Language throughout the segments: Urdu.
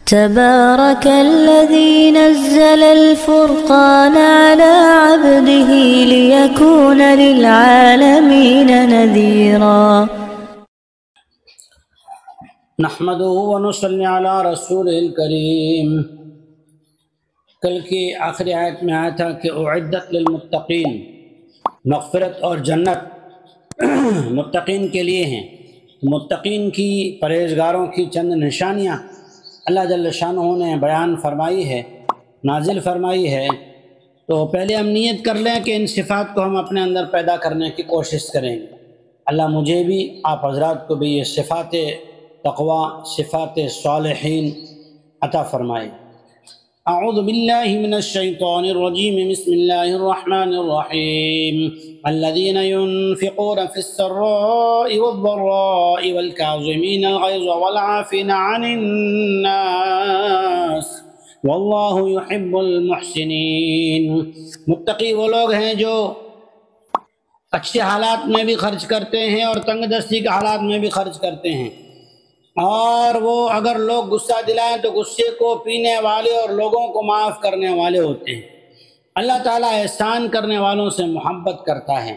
تبارك الذي نزل الفرقان على عبده ليكون للعالمين نذيرا نحمده ونصلي على رسول الکریم۔ کل کی آخری آیت میں آیا تھا کہ اعدت للمتقین، مغفرت اور جنت متقین کے لیے ہیں۔ متقین کی، پرہیزگاروں کی چند نشانیاں اللہ جل شانہ نے بیان فرمائی ہے، نازل فرمائی ہے۔ تو پہلے ہم نیت کر لیں کہ ان صفات کو ہم اپنے اندر پیدا کرنے کی کوشش کریں گے۔ اللہ مجھے بھی، آپ حضرات کو بھی یہ صفات تقوی، صفات صالحین عطا فرمائے۔ اعوذ باللہ من الشیطان الرجیم، بسم اللہ الرحمن الرحیم۔ الذین ينفقون في السراء والضراء والكاظمین الغیظ والعافین عن الناس واللہ يحب المحسنین۔ متقی وہ لوگ ہیں جو اچھے حالات میں بھی خرچ کرتے ہیں اور تنگ دستی کے حالات میں بھی خرچ کرتے ہیں، اور وہ اگر لوگ غصہ دلائیں تو غصے کو پینے والے اور لوگوں کو معاف کرنے والے ہوتے ہیں۔ اللہ تعالیٰ احسان کرنے والوں سے محبت کرتا ہے۔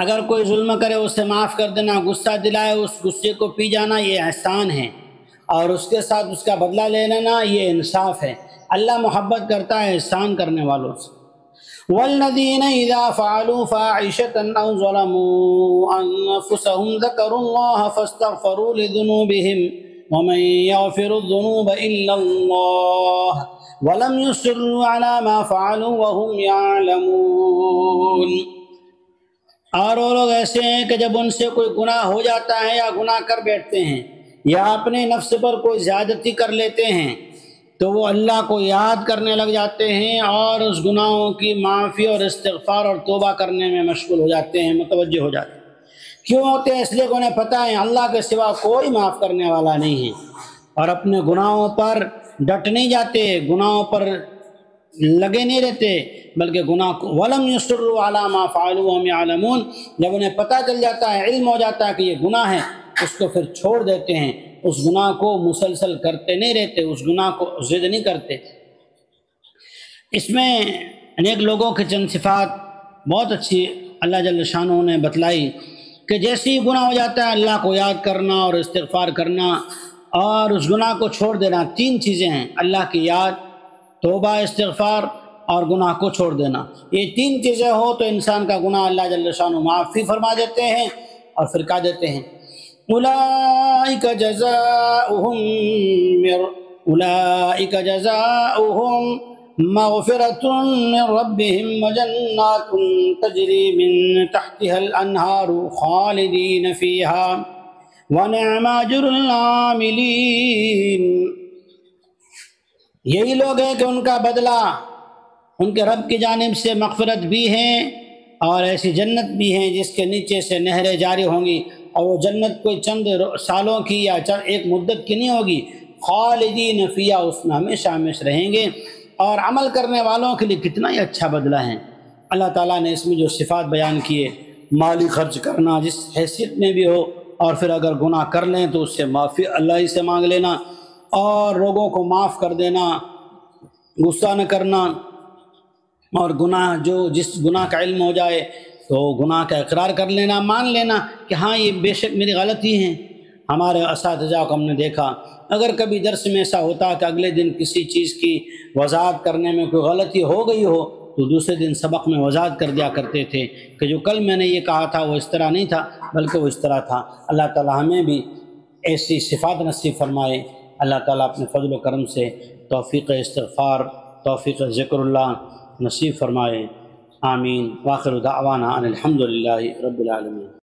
اگر کوئی ظلم کرے اسے معاف کر دینا، غصہ دلائے اس غصے کو پی جانا، یہ احسان ہے، اور اس کے ساتھ اس کا بدلہ لے لینا یہ انصاف ہے۔ اللہ محبت کرتا ہے احسان کرنے والوں سے۔ والذین اذا فعلوا فاحشة او ظلموا انفسهم ذکروا اللہ فاستغفروا لذنوبهم ومن يغفر الذنوب الا اللہ ولم يصروا على ما فعلوا وهم يعلمون۔ اور وہ لوگ ایسے ہیں کہ جب ان سے کوئی گناہ ہو جاتا ہے یا گناہ کر بیٹھتے ہیں یا اپنے نفس پر کوئی زیادتی کر لیتے ہیں تو وہ اللہ کو یاد کرنے لگ جاتے ہیں اور اس گناہوں کی معافی اور استغفار اور توبہ کرنے میں مشغول ہو جاتے ہیں، متوجہ ہو جاتے ہیں۔ کیوں ہوتے ہیں؟ اس لیے کہ انہیں پتہ ہے اللہ کے سوا کوئی معاف کرنے والا نہیں ہے، اور اپنے گناہوں پر ڈٹ نہیں جاتے، گناہوں پر لگے نہیں رہتے، بلکہ گناہ کو وَلَمْ يُصِرُّوا عَلَى مَا فَعَلُوا وَهُمْ يَعْلَمُونَ، جب انہیں پتہ چل جاتا ہے، علم ہو جاتا ہے کہ یہ گناہ ہے، اس کو پھر چھوڑ دیتے ہیں، اس گناہ کو مسلسل کرتے نہیں رہتے، اس گناہ کو ضد نہیں کرتے۔ اس میں نیک لوگوں کے چند صفات بہت اچھی اللہ جل شانہ نے بتلائی کہ جیسے ہی گناہ ہو جاتا ہے اللہ کو یاد کرنا اور استغفار کرنا اور اس گناہ کو چھوڑ دینا۔ تین چیزیں ہیں، اللہ کی یاد، توبہ، استغفار اور گناہ کو چھوڑ دینا۔ یہ تین چیزیں ہو تو انسان کا گناہ اللہ جل شانہ معافی فرما دیتے ہیں اور پھر کہا دیتے ہیں اولئک جزاؤہم مغفرۃ من ربہم وجنات تجری من تحتها الانہار خالدین فیہا ونعم اجر العاملین۔ یہی لوگ ہیں کہ ان کا بدلہ ان کے رب کی جانب سے مغفرت بھی ہے اور ایسی جنت بھی ہیں جس کے نیچے سے نہریں جاری ہوں گی، اور وہ جنت کوئی چند سالوں کی یا ایک مدت کی نہیں ہوگی، خالدین فیہا، اس میں ہمیشہ ہمیشہ رہیں گے۔ اور عمل کرنے والوں کے لیے کتنا ہی اچھا بدلہ ہے۔ اللہ تعالیٰ نے اس میں جو صفات بیان کیے، مالی خرچ کرنا جس حیثیت میں بھی ہو، اور پھر اگر گناہ کر لیں تو اس سے معافی اللہ ہی سے مانگ لینا، اور لوگوں کو معاف کر دینا، غصہ نہ کرنا، اور گناہ جس گناہ کا علم ہو جائے تو گناہ کا اقرار کر لینا، مان لینا کہ ہاں یہ بے شک میری غلطی ہے۔ ہمارے اساتذہ کو ہم نے دیکھا، اگر کبھی درس میں ایسا ہوتا کہ اگلے دن کسی چیز کی وضاحت کرنے میں کوئی غلطی ہو گئی ہو تو دوسرے دن سبق میں وضاحت کر دیا کرتے تھے کہ جو کل میں نے یہ کہا تھا وہ اس طرح نہیں تھا بلکہ وہ اس طرح تھا۔ اللہ تعالیٰ ہمیں بھی ایسی صفات نصیب فرمائے۔ اللہ تعالیٰ اپنے فضل و کرم سے توفیق استغفار، توفیق ذکر اللہ نصیب فرمائے۔ آمین۔ وآخر دعوانا ان الحمد للہ رب العالمین۔